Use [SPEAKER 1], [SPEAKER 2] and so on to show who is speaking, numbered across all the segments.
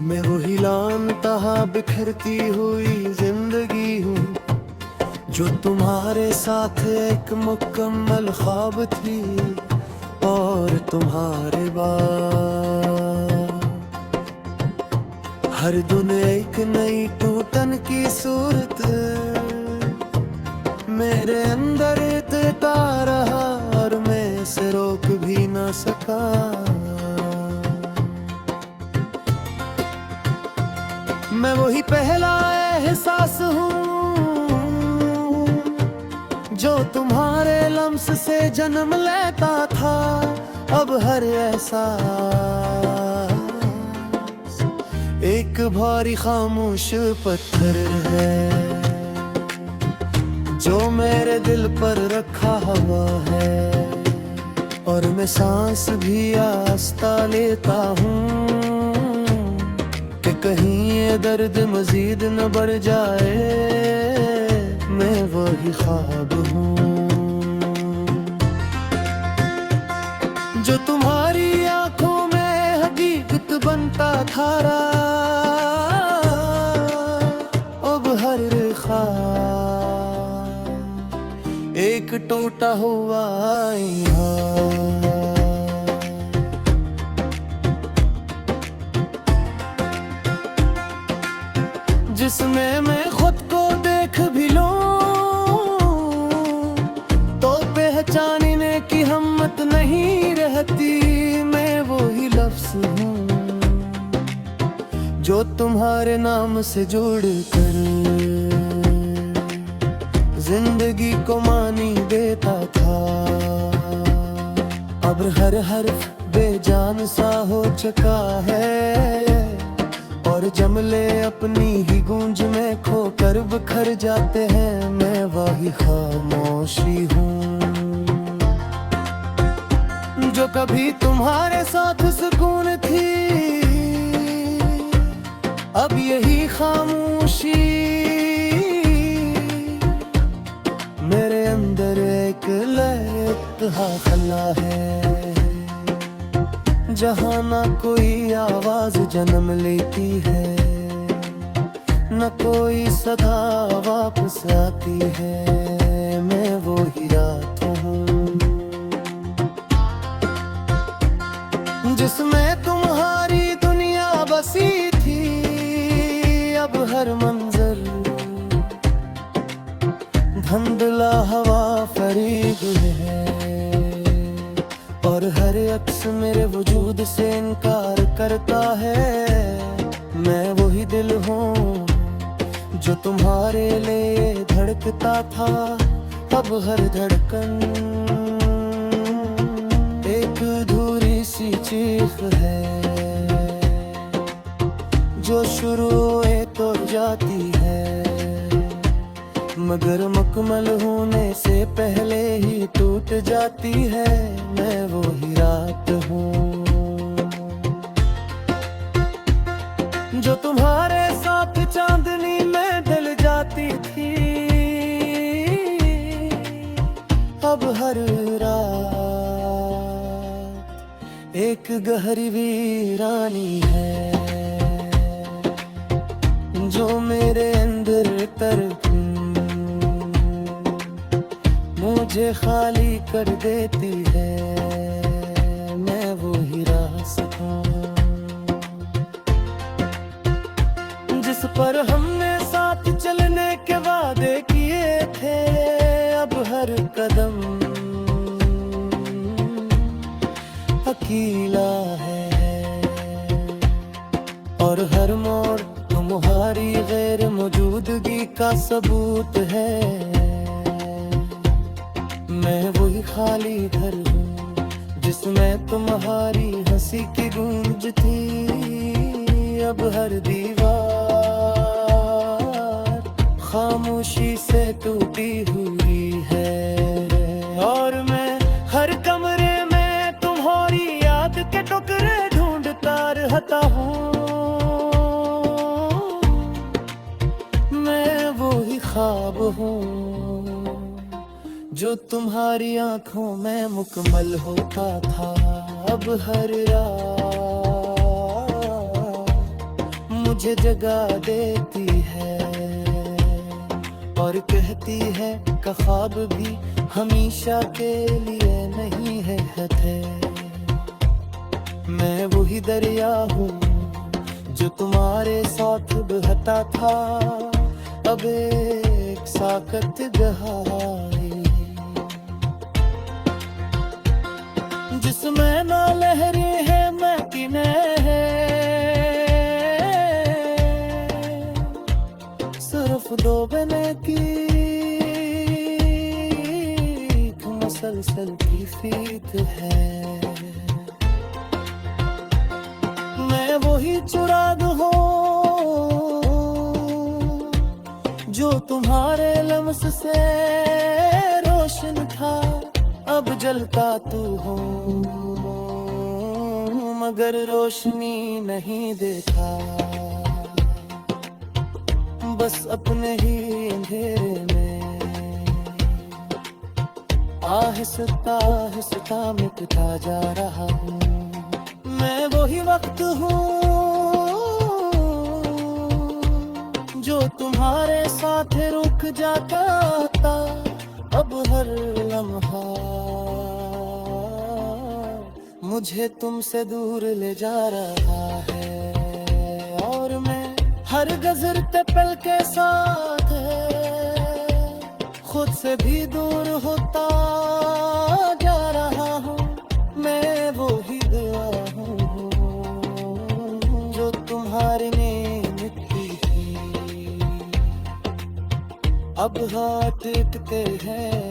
[SPEAKER 1] मैं वही लानतहा बिखरती हुई जिंदगी हूँ जो तुम्हारे साथ एक मुकम्मल ख्वाब थी। और तुम्हारे बाद हर दिन एक नई टूटन की सूरत मेरे अंदर इतना रहा और मैं इसे रोक भी ना सका। मैं वही पहला एहसास हूँ जो तुम्हारे लम्स से जन्म लेता था। अब हर एहसास एक भारी खामोश पत्थर है जो मेरे दिल पर रखा हुआ है। और मैं सांस भी आस्ता लेता हूँ कि कहीं ये दर्द मजीद न बढ़ जाए। मैं वही ख्वाब हूँ जो तुम्हारी आंखों में हकीकत बनता था। अब हर ख्वाब एक टूटा हुआ यहाँ जिसमें मैं खुद को देख भी लूं तो पहचानने की हिम्मत नहीं रहती। मैं वही लफ्ज़ हूँ जो तुम्हारे नाम से जुड़कर जिंदगी को मानी देता था। अब हर हर्फ बेजान सा हो चुका है और जमले अपनी ही गूंज में खोकर बिखर जाते हैं। मैं वही खामोशी हूँ जो कभी तुम्हारे साथ सुकून थी। अब यही खामोशी मेरे अंदर एक लहरा खला है जहाँ ना कोई आवाज जन्म लेती है न कोई सदा वापस आती है। मैं वो ही रात हूँ जिसमें तुम्हारी दुनिया बसी थी। अब हर मंजर धुंधला हवा फरीब है और हर अक्स मेरे वजूद से इनकार करता है। मैं वही दिल हूँ जो तुम्हारे लिए धड़कता था। अब हर धड़कन एक अधूरी सी चीख है जो शुरू हुए तो जाती है मगर मुकम्मल होने से पहले ही टूट जाती है। मैं वही रात हूँ जो तुम्हारे साथ चांदनी में ढल जाती थी। अब हर रात एक गहरी वीरानी है जो मेरे अंदर मुझे खाली कर देती है। मैं वही रास्ता जिस पर हमने साथ चलने के वादे किए थे। अब हर कदम अकेला है और हर मोड़ तुम्हारी गैर मौजूदगी का सबूत है। मैं वही खाली घर हूँ जिसमें तुम्हारी हंसी की गूंज थी। अब हर दीवार खामोशी से टूटी हुई है और मैं हर कमरे में तुम्हारी याद के टुकड़े ढूंढता रहता हूँ। मैं वही ख्वाब हूँ जो तुम्हारी आंखों में मुकम्मल होता था। अब हर रात मुझे जगा देती है और कहती है कि ख्वाब भी हमेशा के लिए नहीं है हथे। मैं वही दरिया हूँ जो तुम्हारे साथ बहता था, अब एक साकत गहाई जिसमें ना लहरी है मैं किनारे है, सिर्फ दो बने की मसलसल की फीत है। मैं वही चिराग हूँ जो तुम्हारे लम्स से रोशन था, अब जलता तू हो मगर रोशनी नहीं देता, बस अपने ही अंधेरे में आहिस्ता आहिस्ता मिटता जा रहा हूँ। मैं वही वक्त हूँ जो तुम्हारे साथ रुक जाता था, अब हर लम्हा मुझे तुमसे दूर ले जा रहा है और मैं हर गुजरते पल के साथ खुद से भी दूर होता जा रहा हूँ। मैं वो ही दुआ हूँ जो तुम्हारे मिट्टी थी, अब हाथ इटते हैं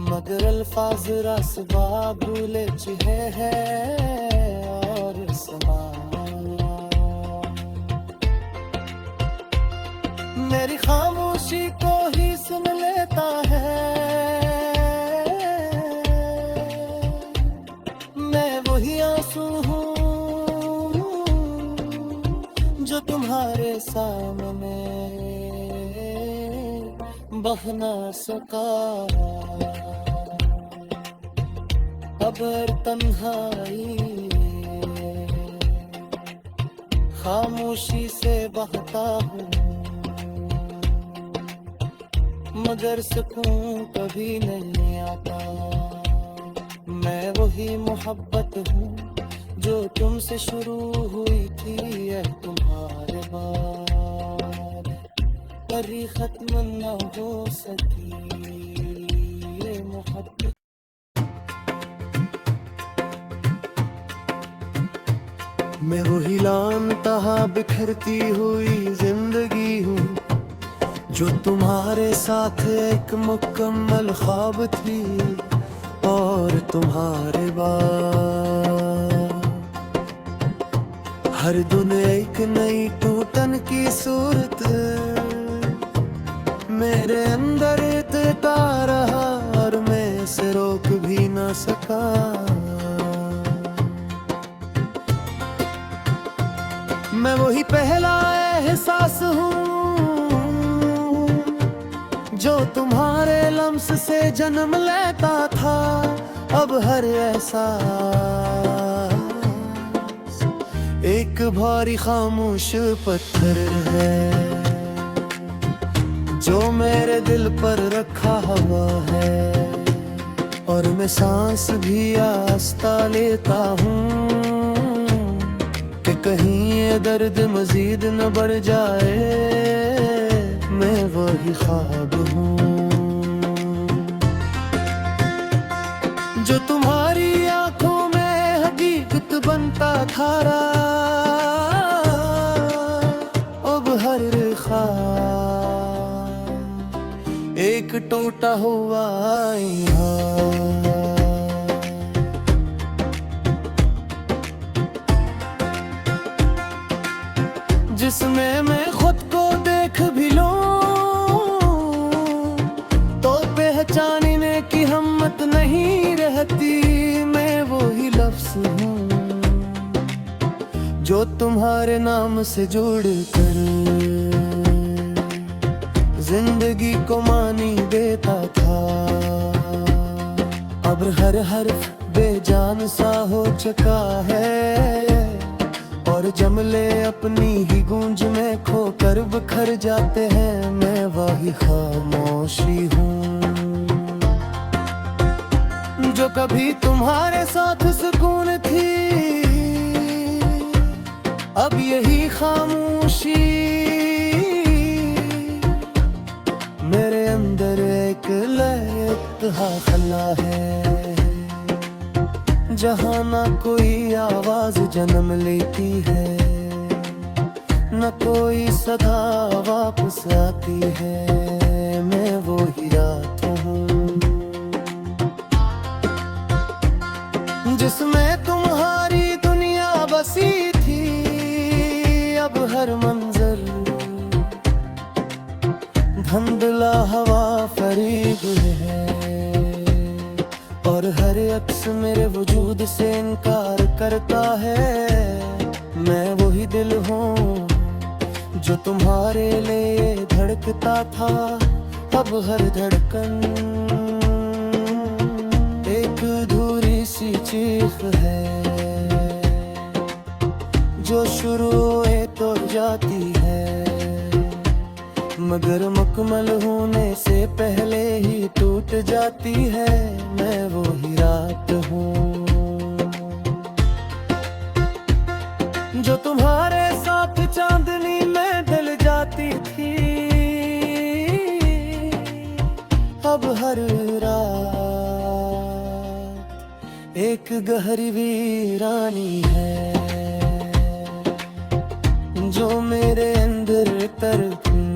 [SPEAKER 1] मगर अल्फाज रास्ता भूले चुहे हैं और समा मेरी खामोशी को ही सुन लेता है। मैं वही आंसू हूँ जो तुम्हारे सामने बह ना सका, अबर तन्हाई खामोशी से बहता हूँ मगर सुकून कभी नहीं आता। मैं वही मोहब्बत हूँ जो तुमसे शुरू हुई थी है तुम्हारे बाद, कभी खत्म न हो सकी ये मोहब्बत। मैं वही लानतहा बिखरती हुई जिंदगी हूँ जो तुम्हारे साथ एक मुकम्मल ख्वाब थी और तुम्हारे बाद हर दिन एक नई टूटन की सूरत मेरे अंदर इतना रहा और मैं इसे रोक भी ना सका। मैं वही पहला एहसास हूँ जो तुम्हारे लम्स से जन्म लेता था, अब हर एहसास एक भारी खामोश पत्थर है जो मेरे दिल पर रखा हुआ है और मैं सांस भी आस्ता लेता हूँ कि कहीं ये दर्द मजीद न बढ़ जाए। मैं वही ख्वाब हूँ जो तुम्हारी आंखों में हकीकत बनता था, अब हर ख्वाब एक टूटा हुआ जिसमें मैं खुद को देख भी लूं तो पहचानने की हिम्मत नहीं रहती। मैं वही लफ्ज़ हूँ जो तुम्हारे नाम से जोड़कर जिंदगी को मानी देता था, अब हर हर्फ बेजान सा हो चुका है और जमले अपनी ही गूंज में खोकर बिखर जाते हैं। मैं वही खामोशी हूँ जो कभी तुम्हारे साथ सुकून थी, अब यही खामोशी मेरे अंदर एक लहर खला है, जहाँ ना कोई आवाज जन्म लेती है, न कोई सदा वापस आती है। मैं वो ही रात हूँ जिसमें तुम्हारी दुनिया बसी थी, अब हर मंजर धुंधला हवा फरीब है, और हर अक्स मेरे वजूद से इनकार करता है। मैं वही दिल हूँ जो तुम्हारे लिए धड़कता था, अब हर धड़कन एक अधूरी सी चीख है, जो शुरू हुए तो जाती है, मगर मुकम्मल होने से पहले ही टूट जाती है। मैं वो ही रात हूँ जो तुम्हारे साथ चांदनी में ढल जाती थी, अब हर रात एक गहरी वीरानी है, जो मेरे अंदर तड़पी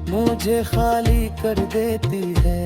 [SPEAKER 1] मुझे खाली कर देती है।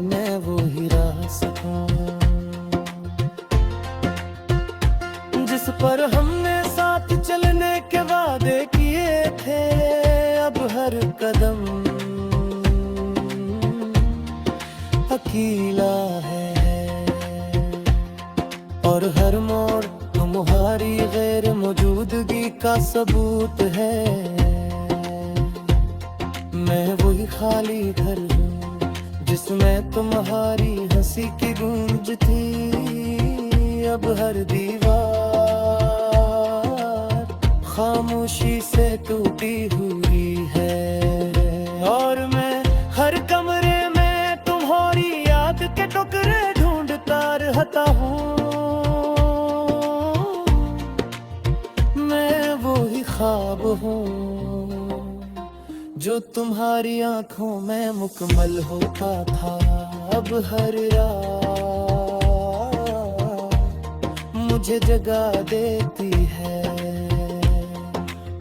[SPEAKER 1] मैं वो ही रास्ता हूँ जिस पर हमने साथ चलने के वादे किए थे, अब हर कदम अकेला है, और हर मोड़ तुम्हारी गैर मौजूदगी का सबूत है। मैं वही खाली घर हूँ जिसमें तुम्हारी हंसी की गूंज थी, अब हर दीवार खामोशी से टूटी हुई है, और मैं हर कमरे में तुम्हारी याद के टुकड़े ढूंढता रहता हूँ। मैं वही ख्वाब हूँ जो तुम्हारी आंखों में मुकम्मल होता था, अब हर रात मुझे जगा देती है,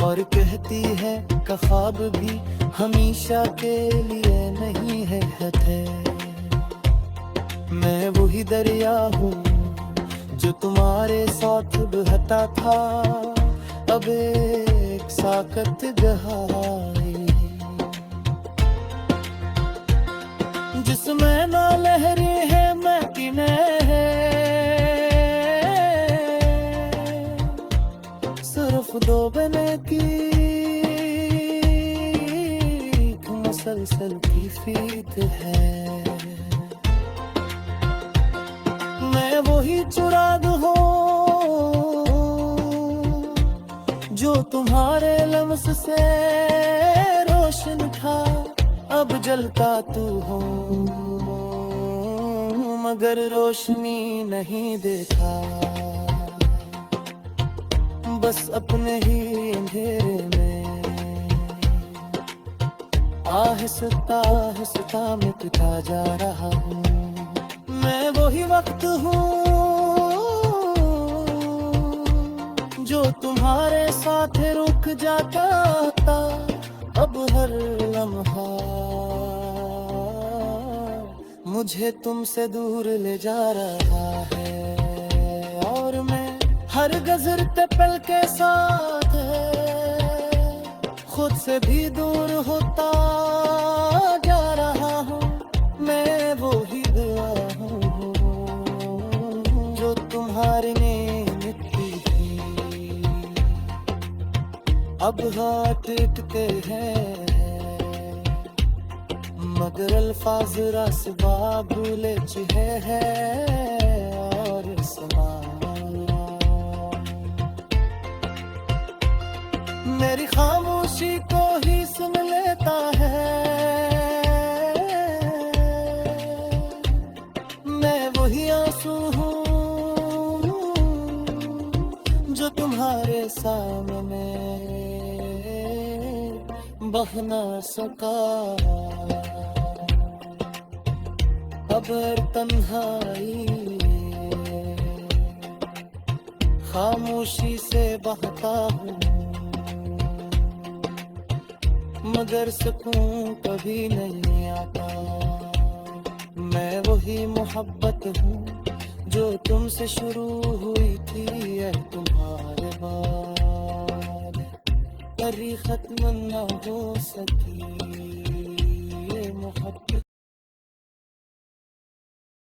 [SPEAKER 1] और कहती है कि ख्वाब भी हमेशा के लिए नहीं है हथे। मैं वही दरिया हूँ जो तुम्हारे साथ बहता था, अब एक साकत गहराई जिसमें ना लहरें हैं मैं किनारे है, सिर्फ दो बने की मुसलसल की फीत है। मैं वही चिराग हूँ जो तुम्हारे लम्स से रोशन था, अब जलता तू हो मगर रोशनी नहीं देखा, बस अपने ही अंधेरे में आहिस्ता आहिस्ता मिटता जा रहा हूँ। मैं वही वक्त हूँ जो तुम्हारे साथ रुक जाता था, अब हर लम्हा मुझे तुमसे दूर ले जा रहा है, और मैं हर गुजरते पल के साथ खुद से भी दूर होता जा रहा हूँ। मैं वो ही दुआ हूँ जो तुम्हारे मिट्टी थी, अब हाथ टिकते हैं मगर अल्फाज रास्ता भूले चुहे हैं, और समा मेरी खामोशी को ही सुन लेता है। मैं वही आंसू हूँ जो तुम्हारे सामने बह ना सका। अगर तन्हाई खामोशी से बहता हूँ, मगर सुकून कभी नहीं आता। मैं वही मोहब्बत हूँ जो तुमसे शुरू हुई थी, यह तुम्हारे बाद कभी खत्म न हो सकी ये मोहब्बत।